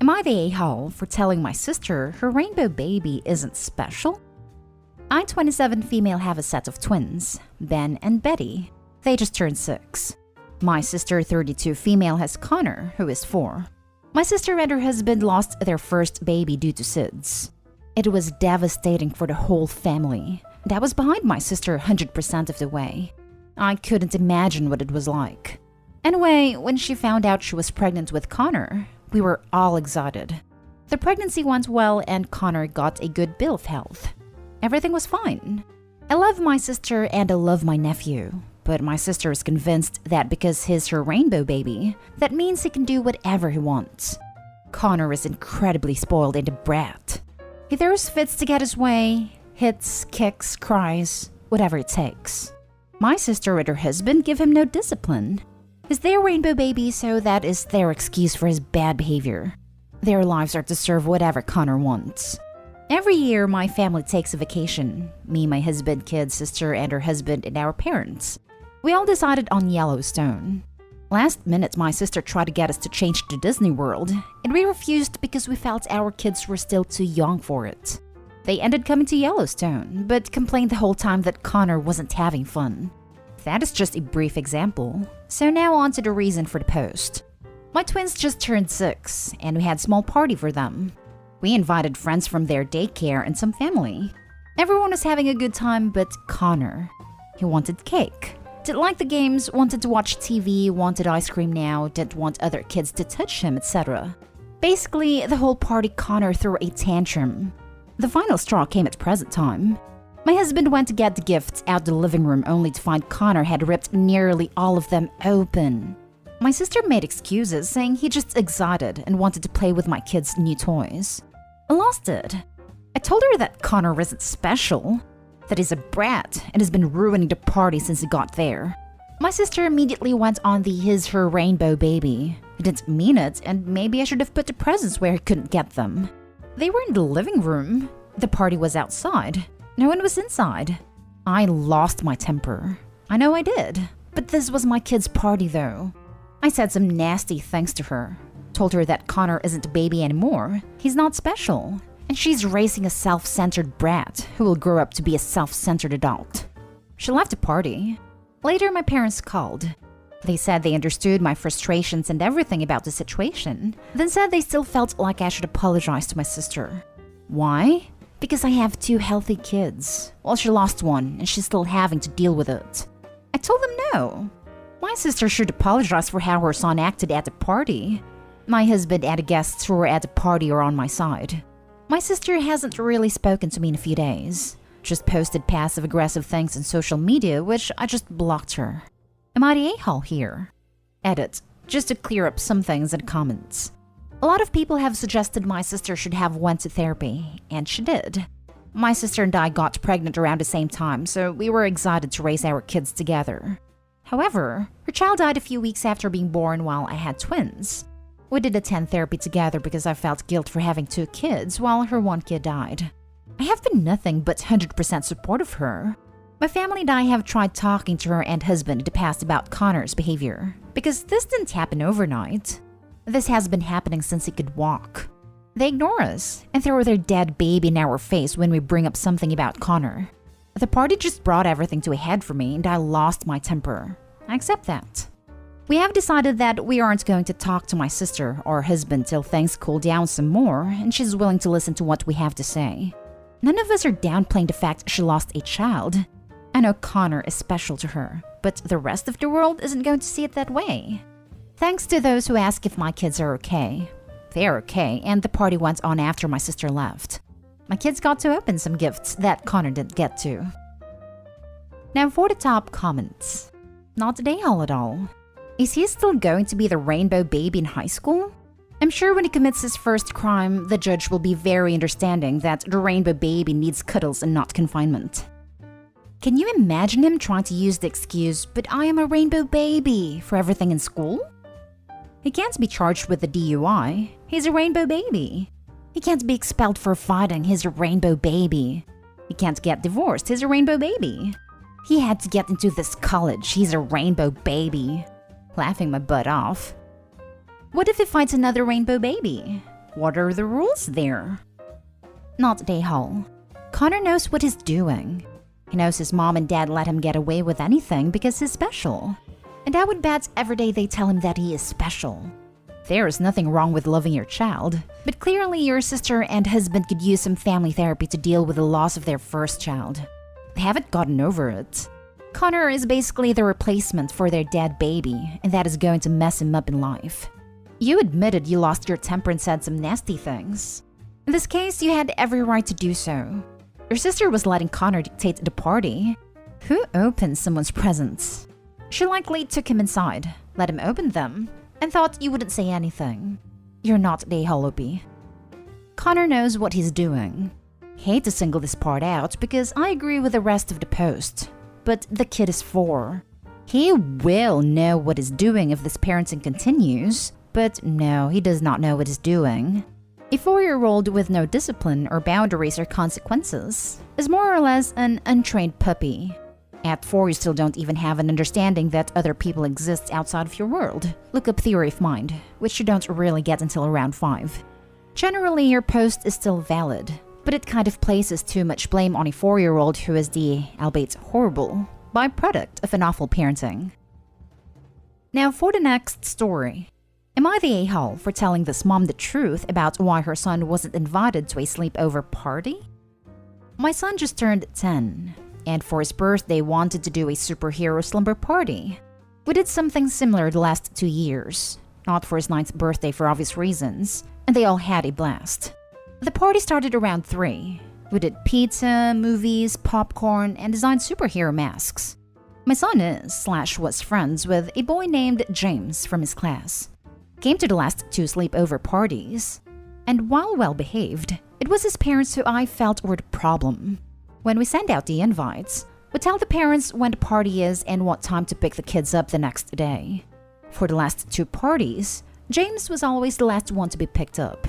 Am I the a-hole for telling my sister her rainbow baby isn't special? I, 27 female, have a set of twins, Ben and Betty. They just turned 6. My sister, 32 female, has Connor, who is 4. My sister and her husband lost their first baby due to SIDS. It was devastating for the whole family, and I was behind my sister 100% of the way. I couldn't imagine what it was like. Anyway, when she found out she was pregnant with Connor, we were all excited. The pregnancy went well and Connor got a good bill of health. Everything was fine. I love my sister and I love my nephew, but my sister is convinced that because he's her rainbow baby, that means he can do whatever he wants. Connor is incredibly spoiled and a brat. He throws fits to get his way, hits, kicks, cries, whatever it takes. My sister and her husband give him no discipline. He's their rainbow baby, so that is their excuse for his bad behavior. Their lives are to serve whatever Connor wants. Every year, my family takes a vacation. Me, my husband, kids, sister, and her husband, and our parents. We all decided on Yellowstone. Last minute, my sister tried to get us to change to Disney World, and we refused because we felt our kids were still too young for it. They ended coming to Yellowstone, but complained the whole time that Connor wasn't having fun. That is just a brief example. So now on to the reason for the post. My twins just turned 6, and we had a small party for them. We invited friends from their daycare and some family. Everyone was having a good time but Connor. He wanted cake, didn't like the games, wanted to watch TV, wanted ice cream now, didn't want other kids to touch him, etc. Basically, the whole party Connor threw a tantrum. The final straw came at present time. My husband went to get the gifts out the living room only to find Connor had ripped nearly all of them open. My sister made excuses, saying he just excited and wanted to play with my kids' new toys. I lost it. I told her that Connor isn't special, that he's a brat and has been ruining the party since he got there. My sister immediately went on the her rainbow baby. I didn't mean it, and maybe I should have put the presents where he couldn't get them. They were in the living room. The party was outside. No one was inside. I lost my temper. I know I did. But this was my kid's party though. I said some nasty things to her. Told her that Connor isn't a baby anymore. He's not special. And she's raising a self-centered brat who will grow up to be a self-centered adult. She left the party. Later, my parents called. They said they understood my frustrations and everything about the situation, then said they still felt like I should apologize to my sister. Why? Because I have 2 healthy kids. Well, she lost one, and she's still having to deal with it. I told them no. My sister should apologize for how her son acted at the party. My husband and the guests who were at the party are on my side. My sister hasn't really spoken to me in a few days. Just posted passive-aggressive things on social media, which I just blocked her. Am I the a-hole here? Edit. Just to clear up some things in the comments. A lot of people have suggested my sister should have went to therapy, and she did. My sister and I got pregnant around the same time, so we were excited to raise our kids together. However, her child died a few weeks after being born while I had twins. We did attend therapy together because I felt guilt for having 2 kids while her 1 kid died. I have been nothing but 100% supportive of her. My family and I have tried talking to her and husband in the past about Connor's behavior, because this didn't happen overnight. This has been happening since he could walk. They ignore us and throw their dead baby in our face when we bring up something about Connor. The party just brought everything to a head for me and I lost my temper. I accept that. We have decided that we aren't going to talk to my sister or husband till things cool down some more and she's willing to listen to what we have to say. None of us are downplaying the fact she lost a child. I know Connor is special to her, but the rest of the world isn't going to see it that way. Thanks to those who ask if my kids are okay. They're okay, and the party went on after my sister left. My kids got to open some gifts that Connor didn't get to. Now for the top comments. Not the a-hole at all. Is he still going to be the rainbow baby in high school? I'm sure when he commits his first crime, the judge will be very understanding that the rainbow baby needs cuddles and not confinement. Can you imagine him trying to use the excuse, "but I am a rainbow baby," for everything in school? He can't be charged with a DUI. He's a rainbow baby. He can't be expelled for fighting. He's a rainbow baby. He can't get divorced. He's a rainbow baby. He had to get into this college. He's a rainbow baby. Laughing my butt off. What if he fights another rainbow baby? What are the rules there? Not Day-Hall. Connor knows what he's doing. He knows his mom and dad let him get away with anything because he's special. And I would bet every day they tell him that he is special. There is nothing wrong with loving your child, but clearly your sister and husband could use some family therapy to deal with the loss of their first child. They haven't gotten over it. Connor is basically the replacement for their dead baby, and that is going to mess him up in life. You admitted you lost your temper and said some nasty things. In this case, you had every right to do so. Your sister was letting Connor dictate the party. Who opens someone's presents? She likely took him inside, let him open them, and thought you wouldn't say anything. You're not Day-Hall, Opie. Connor knows what he's doing. Hate to single this part out because I agree with the rest of the post, but the kid is 4. He will know what he's doing if this parenting continues, but no, he does not know what he's doing. A 4-year-old with no discipline or boundaries or consequences is more or less an untrained puppy. At 4, you still don't even have an understanding that other people exist outside of your world. Look up theory of mind, which you don't really get until around 5. Generally, your post is still valid, but it kind of places too much blame on a 4-year-old who is the, albeit horrible, byproduct of an awful parenting. Now for the next story. Am I the a-hole for telling this mom the truth about why her son wasn't invited to a sleepover party? My son just turned 10. And for his birthday wanted to do a superhero slumber party. We did something similar the last 2 years, not for his 9th birthday for obvious reasons, and they all had a blast. The party started around 3. We did pizza, movies, popcorn, and designed superhero masks. My son was friends with a boy named James from his class. Came to the last 2 sleepover parties, and while well behaved, it was his parents who I felt were the problem. When we send out the invites, we tell the parents when the party is and what time to pick the kids up the next day. For the last 2 parties, James was always the last one to be picked up.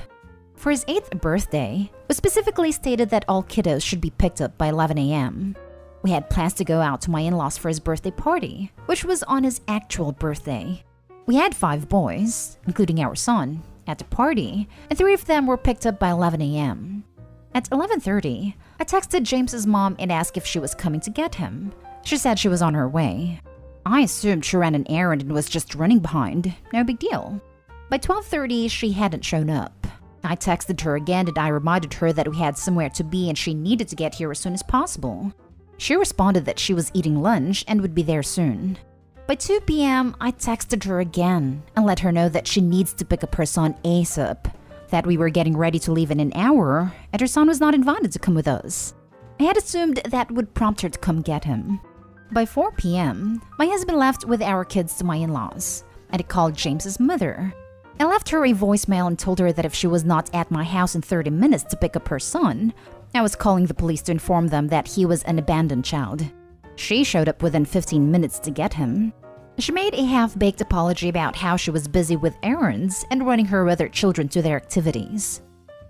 For his 8th birthday, we specifically stated that all kiddos should be picked up by 11 a.m. We had plans to go out to my in-laws for his birthday party, which was on his actual birthday. We had 5 boys, including our son, at the party, and 3 of them were picked up by 11 a.m. At 11:30, I texted James's mom and asked if she was coming to get him. She said she was on her way. I assumed she ran an errand and was just running behind. No big deal. By 12:30, she hadn't shown up. I texted her again and I reminded her that we had somewhere to be and she needed to get here as soon as possible. She responded that she was eating lunch and would be there soon. By 2 p.m., I texted her again and let her know that she needs to pick up her son ASAP. That we were getting ready to leave in an hour, and her son was not invited to come with us. I had assumed that would prompt her to come get him. By 4 p.m., my husband left with our kids to my in-laws, and I called James's mother. I left her a voicemail and told her that if she was not at my house in 30 minutes to pick up her son, I was calling the police to inform them that he was an abandoned child. She showed up within 15 minutes to get him. She made a half-baked apology about how she was busy with errands and running her other children to their activities.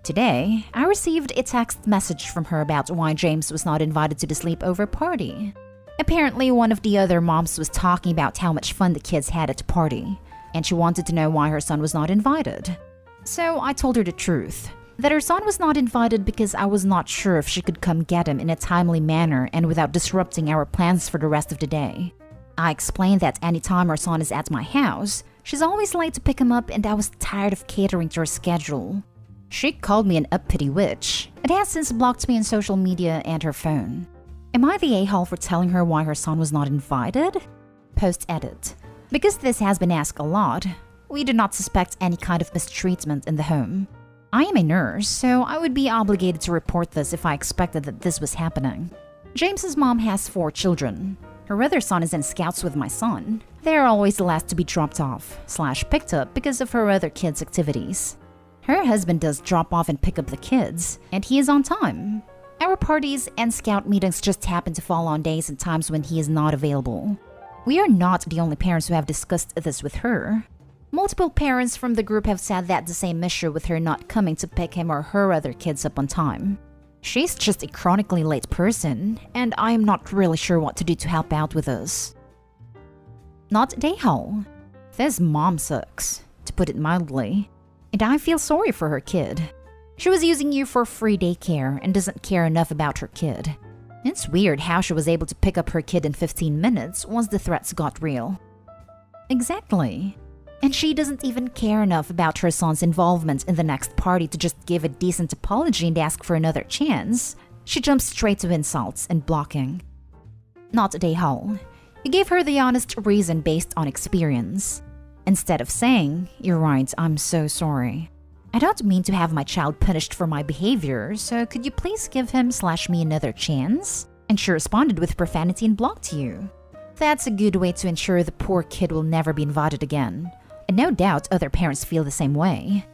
Today, I received a text message from her about why James was not invited to the sleepover party. Apparently, one of the other moms was talking about how much fun the kids had at the party, and she wanted to know why her son was not invited. So I told her the truth, that her son was not invited because I was not sure if she could come get him in a timely manner and without disrupting our plans for the rest of the day. I explained that anytime her son is at my house, she's always late to pick him up and I was tired of catering to her schedule. She called me an uppity witch and has since blocked me on social media and her phone. Am I the a-hole for telling her why her son was not invited? Post edit. Because this has been asked a lot, we do not suspect any kind of mistreatment in the home. I am a nurse, so I would be obligated to report this if I expected that this was happening. James's mom has 4 children. Her other son is in scouts with my son. They are always the last to be dropped off / picked up because of her other kids' activities. Her husband does drop off and pick up the kids, and he is on time. Our parties and scout meetings just happen to fall on days and times when he is not available. We are not the only parents who have discussed this with her. Multiple parents from the group have said that the same issue with her not coming to pick him or her other kids up on time. She's just a chronically late person, and I am not really sure what to do to help out with this. Not Day-Hole. This mom sucks, to put it mildly. And I feel sorry for her kid. She was using you for free daycare and doesn't care enough about her kid. It's weird how she was able to pick up her kid in 15 minutes once the threats got real. Exactly. And she doesn't even care enough about her son's involvement in the next party to just give a decent apology and ask for another chance. She jumps straight to insults and blocking. Not a day-haul. You gave her the honest reason based on experience. Instead of saying, "You're right, I'm so sorry. I don't mean to have my child punished for my behavior, so could you please give him/me another chance?" And she responded with profanity and blocked you. That's a good way to ensure the poor kid will never be invited again. And no doubt other parents feel the same way.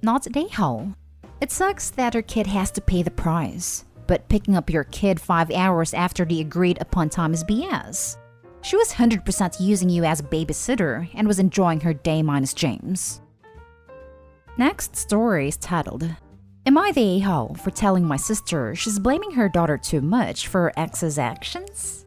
Not a day-haul. It sucks that her kid has to pay the price, but picking up your kid 5 hours after the agreed upon time is BS. She was 100% using you as a babysitter and was enjoying her day minus James. Next story is titled, "Am I the a-hole for telling my sister she's blaming her daughter too much for her ex's actions?"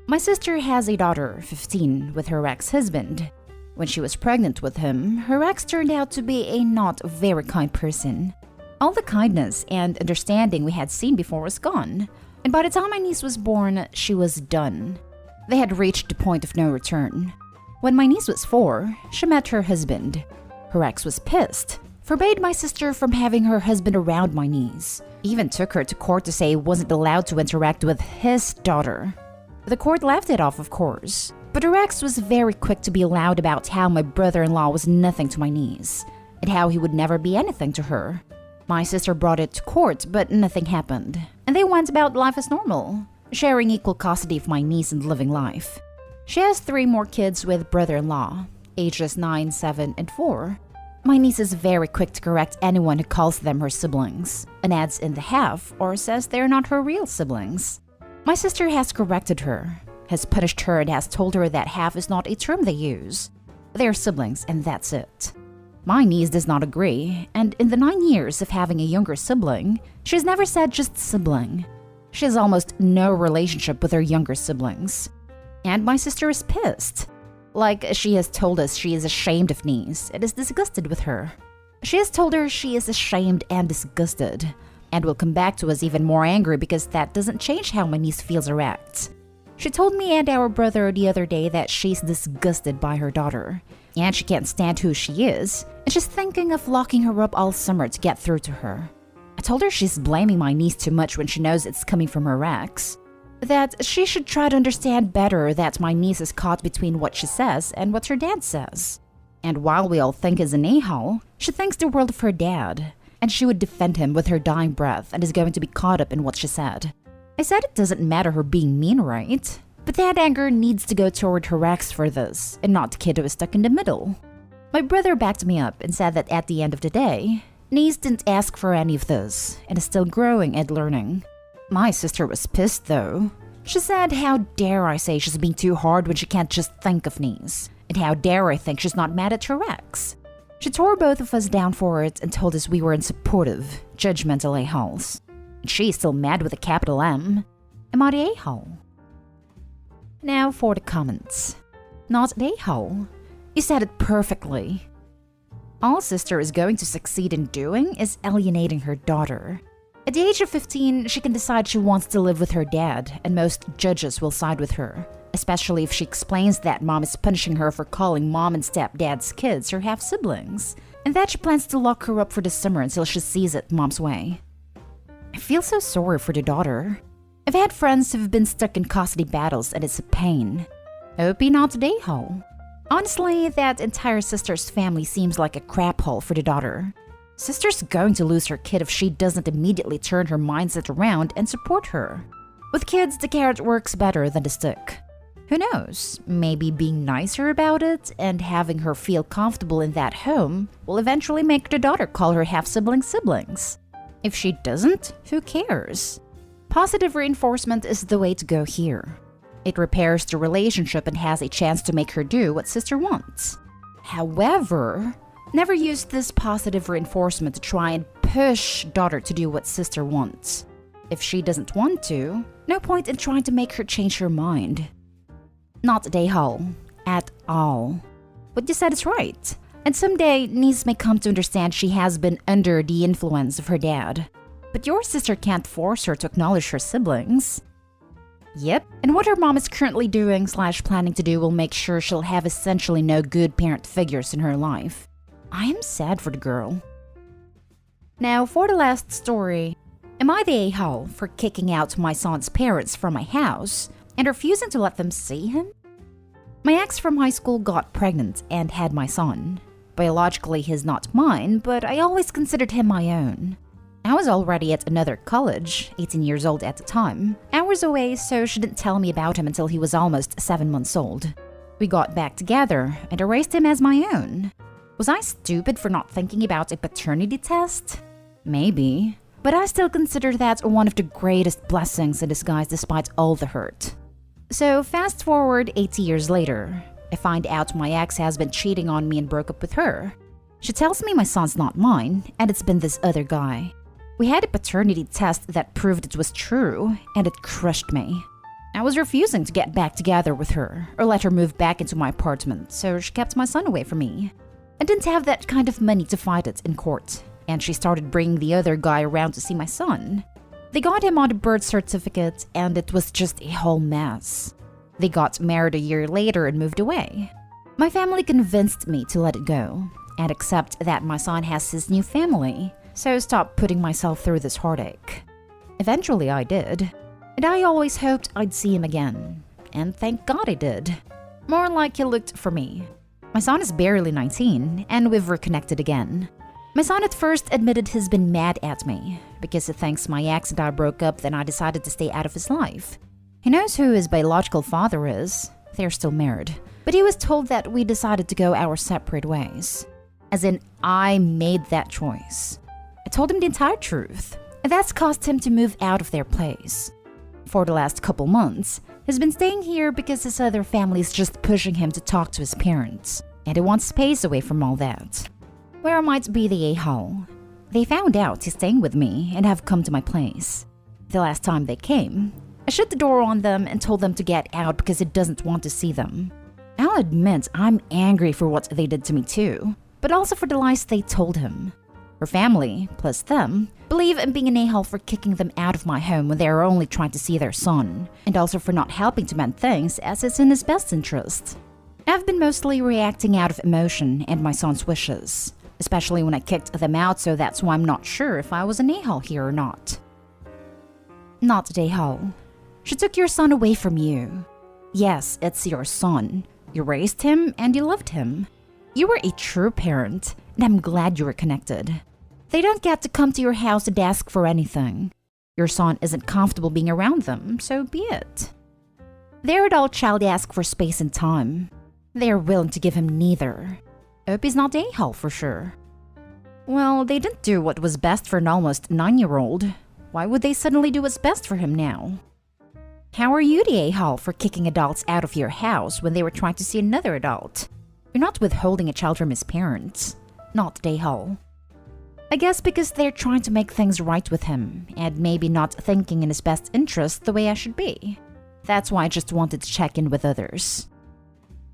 My sister has a daughter, 15, with her ex-husband. When she was pregnant with him, her ex turned out to be a not very kind person. All the kindness and understanding we had seen before was gone, and by the time my niece was born, she was done. They had reached the point of no return. When my niece was 4, she met her husband. Her ex was pissed, forbade my sister from having her husband around my niece, even took her to court to say he wasn't allowed to interact with his daughter. The court laughed it off, of course, but her ex was very quick to be loud about how my brother-in-law was nothing to my niece, and how he would never be anything to her. My sister brought it to court, but nothing happened, and they went about life as normal, sharing equal custody of my niece and living life. She has 3 more kids with brother-in-law, ages 9, 7, and 4. My niece is very quick to correct anyone who calls them her siblings, and adds in the half or says they're not her real siblings. My sister has corrected her, has punished her, and has told her that half is not a term they use. They're siblings, and that's it. My niece does not agree, and in the 9 years of having a younger sibling, she's never said just sibling. She has almost no relationship with her younger siblings. And my sister is pissed. Like, she has told us she is ashamed of niece and is disgusted with her. She has told her she is ashamed and disgusted, and will come back to us even more angry because that doesn't change how my niece feels or acts. She told me and our brother the other day that she's disgusted by her daughter, and she can't stand who she is, and she's thinking of locking her up all summer to get through to her. I told her she's blaming my niece too much when she knows it's coming from her ex. That she should try to understand better that my niece is caught between what she says and what her dad says. And while we all think he's an a-hole, she thinks the world of her dad, and she would defend him with her dying breath and is going to be caught up in what she said. I said it doesn't matter her being mean, right? But that anger needs to go toward her ex for this, and not the kid who is stuck in the middle. My brother backed me up and said that at the end of the day, niece didn't ask for any of this, and is still growing and learning. My sister was pissed though. She said, "How dare I say she's being too hard when she can't just think of niece? And how dare I think she's not mad at her ex?" She tore both of us down for it and told us we were unsupportive, judgmental a-holes. And she's still mad with a capital M. Am I the a-hole? Now for the comments. Not the a-hole. You said it perfectly. All sister is going to succeed in doing is alienating her daughter. At the age of 15, she can decide she wants to live with her dad, and most judges will side with her, especially if she explains that mom is punishing her for calling mom and stepdad's kids her half-siblings, and that she plans to lock her up for the summer until she sees it mom's way. I feel so sorry for the daughter. I've had friends who've been stuck in custody battles, and it's a pain. I hope you're not the a-hole. Honestly, that entire sister's family seems like a crap hole for the daughter. Sister's going to lose her kid if she doesn't immediately turn her mindset around and support her. With kids, the carrot works better than the stick. Who knows, maybe being nicer about it and having her feel comfortable in that home will eventually make the daughter call her half-siblings siblings. If she doesn't, who cares? Positive reinforcement is the way to go here. It repairs the relationship and has a chance to make her do what sister wants. However, never use this positive reinforcement to try and push daughter to do what sister wants. If she doesn't want to, no point in trying to make her change her mind. Not a a-hole. At all. What you said is right. And someday, niece may come to understand she has been under the influence of her dad. But your sister can't force her to acknowledge her siblings. Yep, and what her mom is currently doing / planning to do will make sure she'll have essentially no good parent figures in her life. I am sad for the girl. Now, for the last story. Am I the a-hole for kicking out my son's parents from my house and refusing to let them see him? My ex from high school got pregnant and had my son. Biologically, he's not mine, but I always considered him my own. I was already at another college, 18 years old at the time, hours away, so she didn't tell me about him until he was almost 7 months old. We got back together and I raised him as my own. Was I stupid for not thinking about a paternity test? Maybe. But I still consider that one of the greatest blessings in disguise despite all the hurt. So fast forward 80 years later, I find out my ex has been cheating on me and broke up with her. She tells me my son's not mine, and it's been this other guy. We had a paternity test that proved it was true, and it crushed me. I was refusing to get back together with her, or let her move back into my apartment, so she kept my son away from me. I didn't have that kind of money to fight it in court. And she started bringing the other guy around to see my son. They got him on the birth certificate, and it was just a whole mess. They got married a year later and moved away. My family convinced me to let it go, and accept that my son has his new family, so stop putting myself through this heartache. Eventually I did, and I always hoped I'd see him again, and thank God I did. More like he looked for me. My son is barely 19, and we've reconnected again. My son at first admitted he's been mad at me because he thinks my ex and I broke up, then I decided to stay out of his life. He knows who his biological father is. They're still married. But he was told that we decided to go our separate ways. As in, I made that choice. I told him the entire truth, and that's caused him to move out of their place. For the last couple months, he's been staying here because his other family is just pushing him to talk to his parents, and he wants space away from all that. Where I might be the a-hole. They found out he's staying with me and have come to my place. The last time they came, I shut the door on them and told them to get out because he doesn't want to see them. I'll admit I'm angry for what they did to me too, but also for the lies they told him. Her family, plus them, believe in being an a-hole for kicking them out of my home when they are only trying to see their son, and also for not helping to mend things as it's in his best interest. I've been mostly reacting out of emotion and my son's wishes. Especially when I kicked them out, so that's why I'm not sure if I was an a-hole here or not. Not an a-hole. She took your son away from you. Yes, it's your son. You raised him and you loved him. You were a true parent, and I'm glad you were connected. They don't get to come to your house and ask for anything. Your son isn't comfortable being around them, so be it. Their adult child asks for space and time. They are willing to give him neither. Hope he's not a-hole for sure. Well, they didn't do what was best for an almost 9-year-old. Why would they suddenly do what's best for him now? How are you the a-hole for kicking adults out of your house when they were trying to see another adult? You're not withholding a child from his parents. Not the a-hole. I guess because they're trying to make things right with him, and maybe not thinking in his best interest the way I should be. That's why I just wanted to check in with others.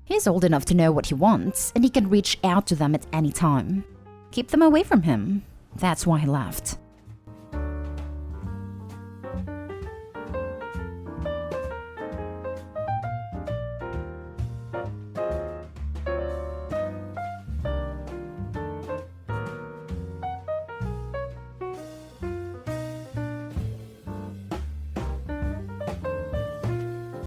He's old enough to know what he wants, and he can reach out to them at any time. Keep them away from him. That's why I left.